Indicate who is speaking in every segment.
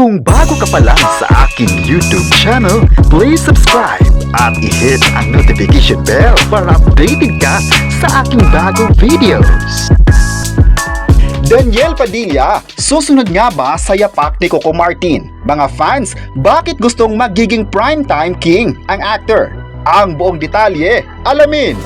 Speaker 1: Kung bago ka pa lang sa aking YouTube channel, please subscribe at i-hit ang notification bell para updated ka sa aking bagong videos. Daniel Padilla, susunod nga ba sa yapak ni Coco Martin? Mga fans, bakit gustong magiging primetime king ang actor? Ang buong detalye, alamin!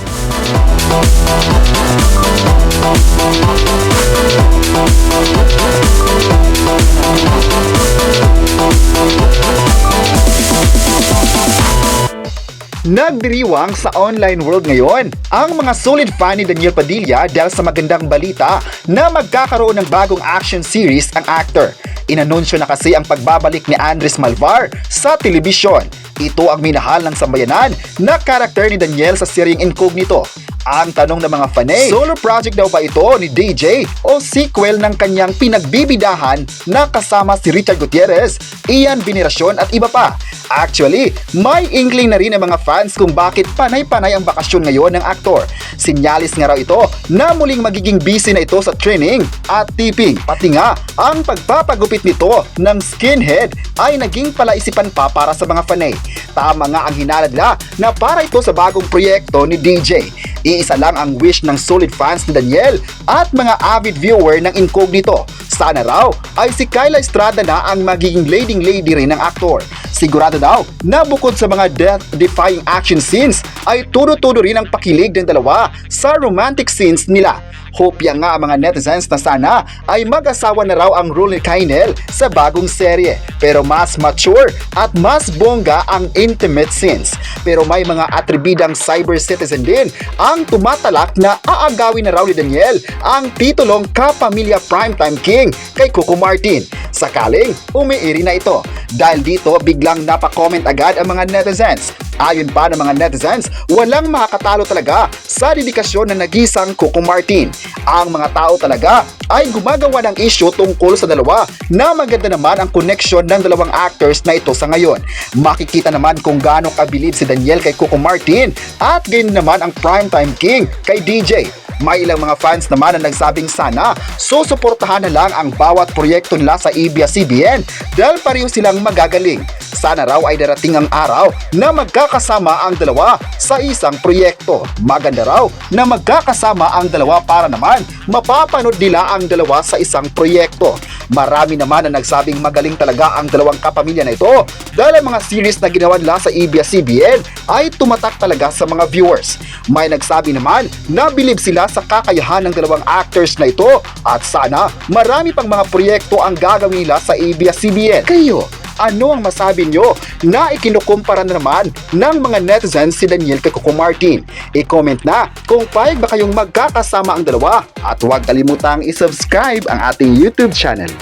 Speaker 1: Nagdiriwang sa online world ngayon ang mga solid fan ni Daniel Padilla dahil sa magandang balita na magkakaroon ng bagong action series ang actor. Inanunsyo na kasi ang pagbabalik ni Andres Malvar sa telebisyon. Ito ang minahal ng sambayanan na karakter ni Daniel sa seryeng Incognito. Ang tanong ng mga fanay, solo project daw ba ito ni DJ o sequel ng kanyang pinagbibidahan na kasama si Richard Gutierrez, Ian Veneracion at iba pa? Actually, may inkling na rin ang mga fans kung bakit panay-panay ang bakasyon ngayon ng aktor. Sinyalis nga raw ito na muling magiging busy na ito sa training at tipping. Pati nga, ang pagpapagupit nito ng skinhead ay naging palaisipan pa para sa mga fanay. Tama nga ang hinala nila na para ito sa bagong proyekto ni DJ. Iisa lang ang wish ng solid fans ni Daniel at mga avid viewer ng Incognito. Sana raw ay si Kyla Estrada na ang magiging leading lady rin ng aktor. Sigurado daw na bukod sa mga death-defying action scenes ay tudo-tudo rin ang pakilig ng dalawa sa romantic scenes nila. Hopya nga ang mga netizens na sana ay mag-asawa na raw ang role ni Kynel sa bagong serye. Pero mas mature at mas bongga ang intimate scenes. Pero may mga atribidang cyber citizen din ang tumatalak na aagawin na raw ni Daniel ang titulong Kapamilya Primetime King kay Coco Martin. Sakaling umiiri na ito. Dahil dito biglang napakomment agad ang mga netizens. Ayon pa ng mga netizens, walang makakatalo talaga sa dedikasyon ng nagisang Coco Martin. Ang mga tao talaga ay gumagawa ng issue tungkol sa dalawa na maganda naman ang connection ng dalawang actors na ito sa ngayon. Makikita naman kung gaano kabilib si Daniel kay Coco Martin at gayon naman ang primetime king kay DJ. May ilang mga fans naman na nagsabing sana susuportahan na lang ang bawat proyekto nila sa ABS-CBN dahil pareho silang magagaling. Sana raw ay darating ang araw na magkakasama ang dalawa sa isang proyekto. Maganda raw na magkakasama ang dalawa para naman mapapanood nila ang dalawa sa isang proyekto. Marami naman na nagsabing magaling talaga ang dalawang kapamilya na ito dahil ang mga series na ginawa nila sa ABS-CBN ay tumatak talaga sa mga viewers. May nagsabi naman na bilib sila sa kakayahan ng dalawang actors na ito at sana marami pang mga proyekto ang gagawin nila sa ABS-CBN. Kayo, ano ang masabi nyo na ikinukumpara na naman ng mga netizens si Daniel kay Coco Martin? I-comment na kung payag ba kayong magkakasama ang dalawa at huwag kalimutang i-subscribe ang ating YouTube channel.